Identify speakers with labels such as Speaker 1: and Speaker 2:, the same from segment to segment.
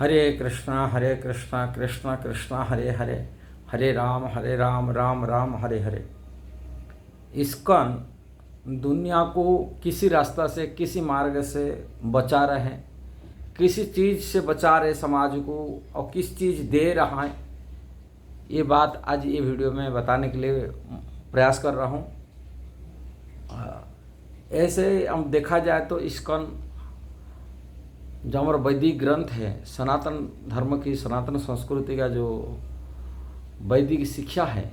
Speaker 1: हरे कृष्णा कृष्णा कृष्णा हरे हरे, हरे Ram Ram Ram Hare Hare. ISKCON दुनिया को किसी रास्ता से, किसी मार्ग से बचा रहे हैं, किसी चीज़ से बचा रहे समाज को, और किस चीज़ दे रहा है, ये बात आज ये वीडियो में बताने के लिए प्रयास कर रहा हूँ। ऐसे हम देखा जाए तो इस्कॉन जो हमारा वैदिक ग्रंथ है, सनातन धर्म की, सनातन संस्कृति का जो वैदिक शिक्षा है,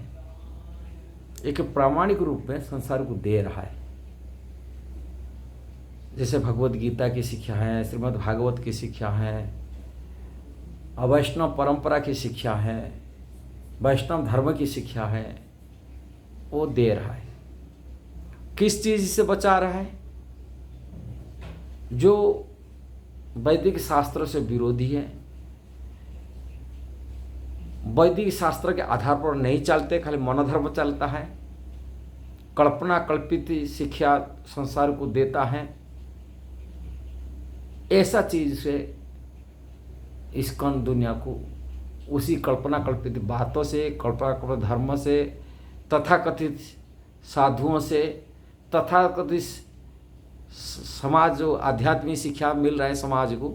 Speaker 1: एक प्रामाणिक रूप में संसार को दे रहा है। जैसे भगवत गीता की शिक्षा है, श्रीमद् भागवत की शिक्षा है, वैष्णव परंपरा की शिक्षा है, वैष्णव धर्म की शिक्षा है, वो दे रहा है। किस चीज़ से बचा रहा है? जो वैदिक शास्त्र से विरोधी है, वैदिक शास्त्र के आधार पर नहीं चलते, खाली मनोधर्म चलता है, कल्पना कल्पित शिक्षा संसार को देता है, ऐसा चीज से इस्कॉन दुनिया को उसी कल्पना कल्पित बातों से, कल्पना कल्पित धर्म से, तथाकथित साधुओं से, तथाकथित समाज जो आध्यात्मिक शिक्षा मिल रहा है समाज को,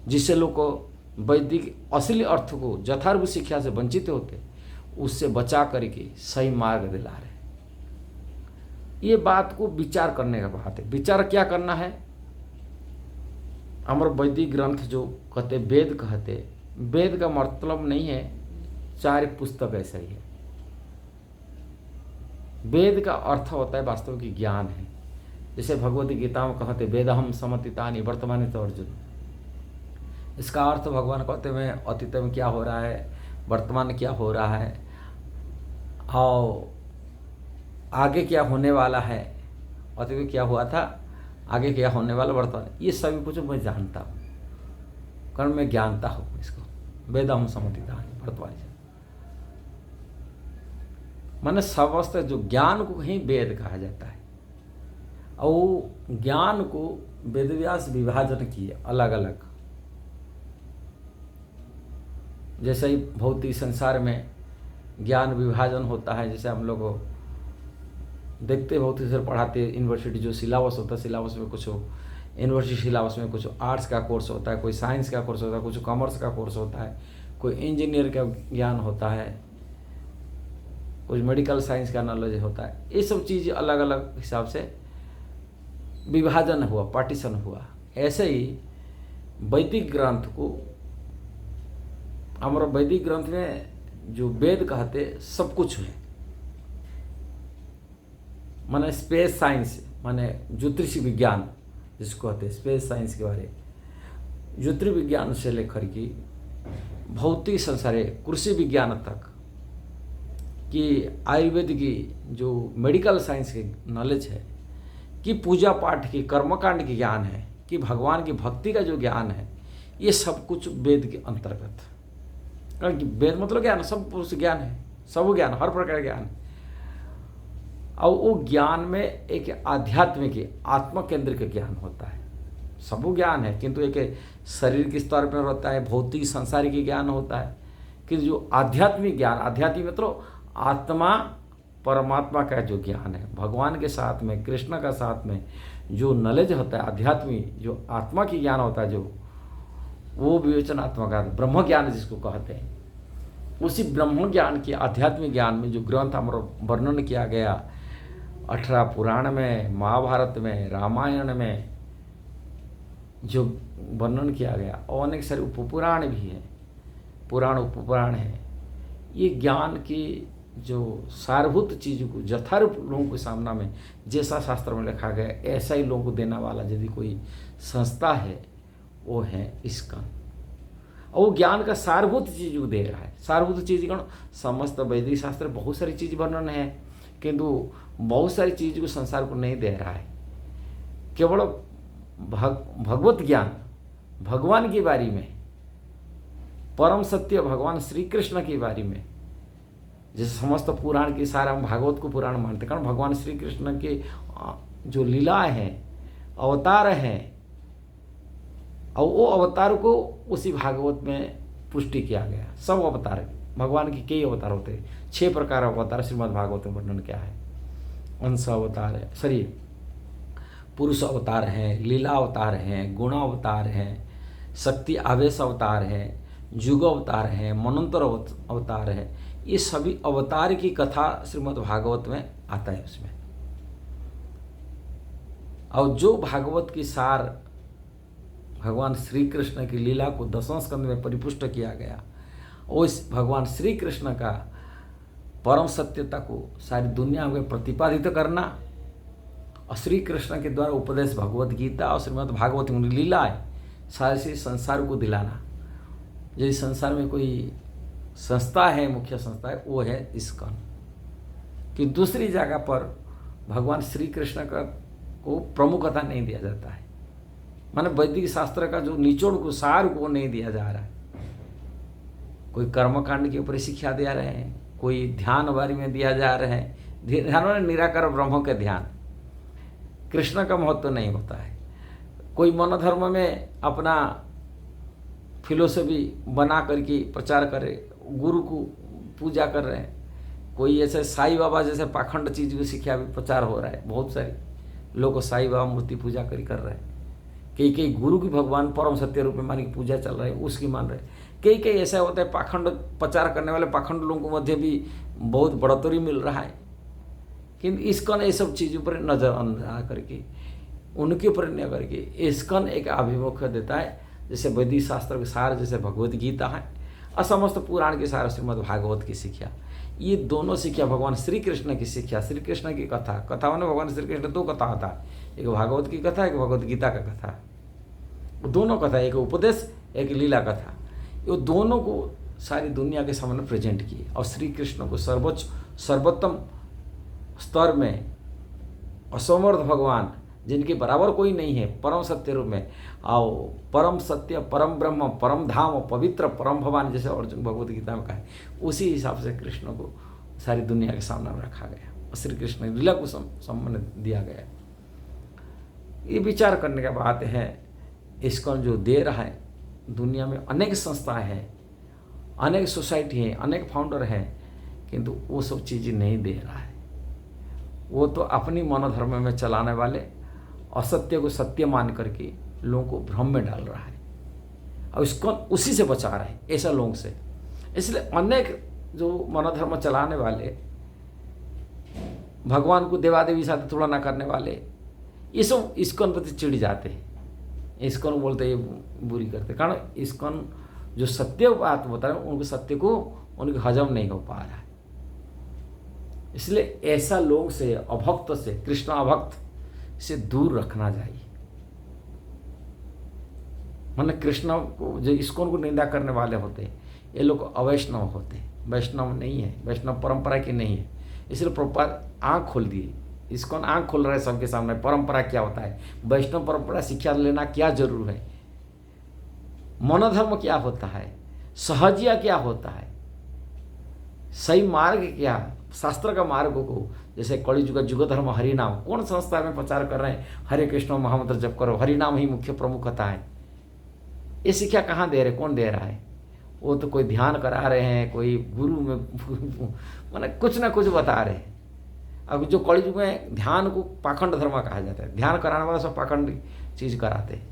Speaker 1: जिससे लोग को वैदिक असली अर्थ को, यथार्थ शिक्षा से वंचित होते, उससे बचा करके सही मार्ग दिला रहे। ये बात को विचार करने का बात है। विचार क्या करना है? हमारे वैदिक ग्रंथ जो कहते, वेद कहते, वेद का मतलब नहीं है चार पुस्तक ऐसा ही है। वेद का अर्थ होता है वास्तव की ज्ञान है। जैसे भगवत गीता में कहते वेदहम समतितानि वर्तमानि तो अर्जुन, इसका अर्थ भगवान कहते हैं अतीत में क्या हो रहा है, वर्तमान में क्या हो रहा है, और आगे क्या होने वाला है। अतीत में क्या हुआ था, आगे क्या होने वाला, वर्तमान, ये सभी कुछ मैं जानता हूँ, कारण मैं जानता हूँ इसको। वेदहम समतितानि वर्तमानि, माने समस्त जो ज्ञान को ही वेद कहा जाता है। और ज्ञान को वेदव्यास विभाजन किए अलग अलग। जैसे ही भौतिक संसार में ज्ञान विभाजन होता है, जैसे हम लोग देखते भौतिक से पढ़ाते, यूनिवर्सिटी जो सिलेबस होता है, सिलेबस में कुछ यूनिवर्सिटी सिलेबस में कुछ आर्ट्स का कोर्स होता है, कोई साइंस का कोर्स होता है, कुछ कॉमर्स का कोर्स होता है, कोई इंजीनियर का ज्ञान होता है, कुछ मेडिकल साइंस का नॉलेज होता है। ये सब चीज़ अलग अलग हिसाब से विभाजन हुआ, पार्टीशन हुआ। ऐसे ही वैदिक ग्रंथ को, हमारा वैदिक ग्रंथ में जो वेद कहते सब कुछ है, माने स्पेस साइंस, माने ज्योतिष विज्ञान जिसको कहते हैं, स्पेस साइंस के बारे, ज्योतिष विज्ञान से लेकर के भौतिक संसार, कृषि विज्ञान तक कि आयुर्वेद की जो मेडिकल साइंस की नॉलेज है, कि पूजा पाठ की, कर्मकांड की ज्ञान है, कि भगवान की भक्ति का जो ज्ञान है, ये सब कुछ वेद के अंतर्गत। कारण कि वेद मतलब ज्ञान, सब पुरुष ज्ञान है, सब ज्ञान, हर प्रकार का ज्ञान है। और वो ज्ञान में एक आध्यात्मिक आत्म केंद्र का ज्ञान होता है। सब ज्ञान है, किंतु एक शरीर के स्तर पर होता है, भौतिक संसारिक ज्ञान होता है। कि जो आध्यात्मिक ज्ञान, आध्यात्मिक मतलब आत्मा परमात्मा का जो ज्ञान है, भगवान के साथ में, कृष्ण का साथ में जो नॉलेज होता है, आध्यात्मिक जो आत्मा की ज्ञान होता है, जो वो विवेचनात्मक ब्रह्म ज्ञान जिसको कहते हैं, उसी ब्रह्म ज्ञान की, आध्यात्मिक ज्ञान में जो ग्रंथ हमारा वर्णन किया गया 18 पुराण में, महाभारत में, रामायण में जो वर्णन किया गया, और अनेक सारे उपपुराण भी हैं, पुराण उपपुराण है। ये ज्ञान की जो सारभूत चीज़ को यथार्थ लोगों के सामना में, जैसा शास्त्र में लिखा गया ऐसा ही लोगों को देने वाला यदि कोई संस्था है, वो है इस्कॉन। और वो ज्ञान का सारभूत चीज को दे रहा है। सारभूत चीज कौन? समस्त वैदिक शास्त्र बहुत सारी चीज वर्णन है, किंतु बहुत सारी चीज को संसार को नहीं दे रहा है। केवल भगवत ज्ञान, भगवान की बारी में, परम सत्य भगवान श्री कृष्ण की बारी में, जैसे समस्त पुराण के सारा, हम भागवत को पुराण मानते, कारण भगवान श्री कृष्ण के जो लीलाएं हैं, अवतार हैं, और वो अवतार को उसी भागवत में पुष्टि किया गया। सब अवतार भगवान की कई अवतार होते हैं, 6 प्रकार अवतार श्रीमद् भागवत में वर्णन क्या है। अंश अवतार है, सॉरी पुरुष अवतार हैं, लीला अवतार हैं, गुण अवतार हैं, शक्ति आवेश अवतार है, युग अवतार है, मनंतर अवतार है। ये सभी अवतार की कथा श्रीमद् भागवत में आता है उसमें। और जो भागवत की सार भगवान श्री कृष्ण की लीला को 10वें स्कंद में परिपुष्ट किया गया, उस भगवान श्री कृष्ण का परम सत्यता को सारी दुनिया में प्रतिपादित करना और श्री कृष्ण के द्वारा उपदेश भगवत गीता और श्रीमद् भागवत में लीला है सारे संसार को दिलाना। यदि संसार में कोई संस्था है, मुख्य संस्था है, वो है इस्कॉन। कि दूसरी जगह पर भगवान श्री कृष्ण का को प्रमुखता नहीं दिया जाता है, माने वैदिक शास्त्र का जो निचोड़ को सार को नहीं दिया जा रहा है। कोई कर्मकांड के ऊपर शिक्षा दे रहे हैं, कोई ध्यान बारे में दिया जा रहे हैं, ध्यान में निराकार ब्रह्म के ध्यान, कृष्ण का महत्व नहीं होता है। कोई मनोधर्म में अपना फिलोसफी बना करके प्रचार करे, गुरु को पूजा कर रहे हैं। कोई ऐसे साईं बाबा जैसे पाखंड चीज की शिक्षा भी प्रचार हो रहा है, बहुत सारे लोग साईं बाबा मूर्ति पूजा कर रहे हैं। कई गुरु की भगवान परम सत्य रूप में मान की पूजा चल रही है, उसकी मान रहे। कई ऐसा होता है पाखंड प्रचार करने वाले पाखंड लोगों को मध्य भी बहुत बढ़ोतरी मिल रहा है, किंतु इस्कॉन ये सब चीज़ों पर नजर अंदाज करके उनके ऊपर नहीं करके इस्कॉन एक आभिमुख्य देता है। जैसे वैदिक शास्त्र के सार जैसे भगवत गीता है और समस्त पुराण के सार श्रीमद् भागवत की शिक्षा, ये दोनों शिक्षा भगवान श्री कृष्ण की शिक्षा, श्री कृष्ण की कथा में भगवान श्री कृष्ण 2 कथा होता है, एक भागवत की कथा, एक भगवत गीता का कथा। दोनों कथा, एक उपदेश एक लीला कथा, ये दोनों को सारी दुनिया के सामने प्रेजेंट किए और श्री कृष्ण को सर्वोच्च सर्वोत्तम स्तर में असमर्थ भगवान जिनके बराबर कोई नहीं है परम सत्य रूप में, आओ परम सत्य परम ब्रह्म परम धाम पवित्र परम भगवान जैसे अर्जुन भगवत गीता में कहा है, उसी हिसाब से कृष्ण को सारी दुनिया के सामने रखा गया और श्री कृष्ण लीला को सम्मान दिया गया। ये विचार करने का बात है। इस्कॉन जो दे रहा है, दुनिया में अनेक संस्थाएं हैं, अनेक सोसाइटी हैं, अनेक फाउंडर हैं, किंतु वो सब चीज़ें नहीं दे रहा है। वो तो अपनी मनोधर्म में चलाने वाले असत्य को सत्य मान करके लोगों को भ्रम में डाल रहा है और इसको उसी से बचा रहा है, ऐसा लोगों से। इसलिए अनेक जो मनोधर्म चलाने वाले, भगवान को देवादेवी साथ तुलना करने वाले, ये सब इस्कॉन प्रति चिढ़ जाते हैं, इस्कॉन बोलते ये बुरी करते, कारण इस्कॉन जो सत्य बात होता है उनको सत्य को उनके हजम नहीं हो पा रहा है। इसलिए ऐसा लोग से, अभक्त से, कृष्ण अभक्त से दूर रखना चाहिए। माने कृष्ण को जो इस्कॉन को निंदा करने वाले होते हैं, ये लोग अवैष्णव होते हैं, वैष्णव नहीं है, वैष्णव परंपरा की नहीं है। इसलिए प्रभुपाद आँख खोल दिए, इस्कॉन आँख खोल रहा है सबके सामने, परंपरा क्या होता है, वैष्णव परंपरा शिक्षा लेना क्या जरूर है, मनोधर्म क्या होता है, सहजिया क्या होता है, सही मार्ग क्या, शास्त्र का मार्ग को, जैसे कलि युग युग धर्म हरिनाम, कौन संस्था में प्रचार कर रहे हैं, हरे कृष्ण महामंत्र जप करो, हरिनाम ही मुख्य प्रमुखता है। ये शिक्षा कहाँ दे रहे, कौन दे रहा है? वो तो कोई ध्यान करा रहे हैं, कोई गुरु में माने कुछ ना कुछ बता रहे हैं। अब जो कलि युग में ध्यान को पाखंड धर्म कहा जाता है, ध्यान कराने वाला सब पाखंड चीज कराते हैं,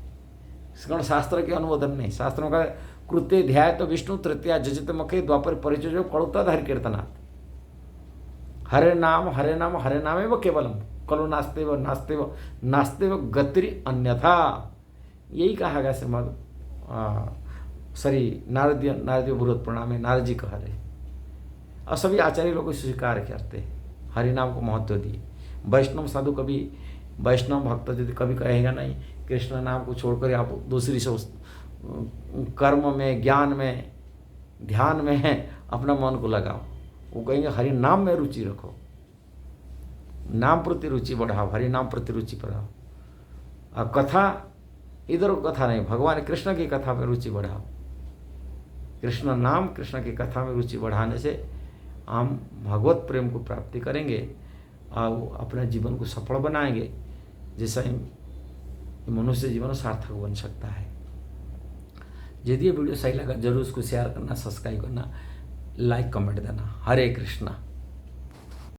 Speaker 1: इसका शास्त्र के अनुमोदन नहीं। शास्त्रों का कृत्य ध्याय तो विष्णु तृतीया जजित मुखे द्वापर परिचय जो कड़ुता हरि कीर्तनाथ, हरे नाम हरे नाम हरे नामे व केवलम कलो नास्तेव नास्तेव नास्तेव गति अन्यथा, यही कहा गया श्रीमद नारदीय भूरत प्रणाम में नारद जी कह रहे। और सभी आचार्य लोग स्वीकार करते हैं, हरिनाम को महत्व दिए। वैष्णव साधु कभी, वैष्णव भक्त यदि कभी कहेगा नहीं कृष्ण नाम को छोड़कर आप दूसरी से कर्म में, ज्ञान में, ध्यान में है अपना मन को लगाओ, वो कहेंगे हरि नाम में रुचि रखो, नाम प्रति रुचि बढ़ाओ, हरि नाम प्रति रुचि बढ़ाओ। और कथा इधर कथा नहीं, भगवान कृष्ण की कथा में रुचि बढ़ाओ। कृष्ण नाम, कृष्ण की कथा में रुचि बढ़ाने से हम भगवत प्रेम को प्राप्ति करेंगे और अपने जीवन को सफल बनाएंगे, जिससे मनुष्य जीवन सार्थक बन सकता है। यदि ये वीडियो सही लगा जरूर उसको शेयर करना, सब्सक्राइब करना, लाइक कमेंट देना। हरे कृष्णा।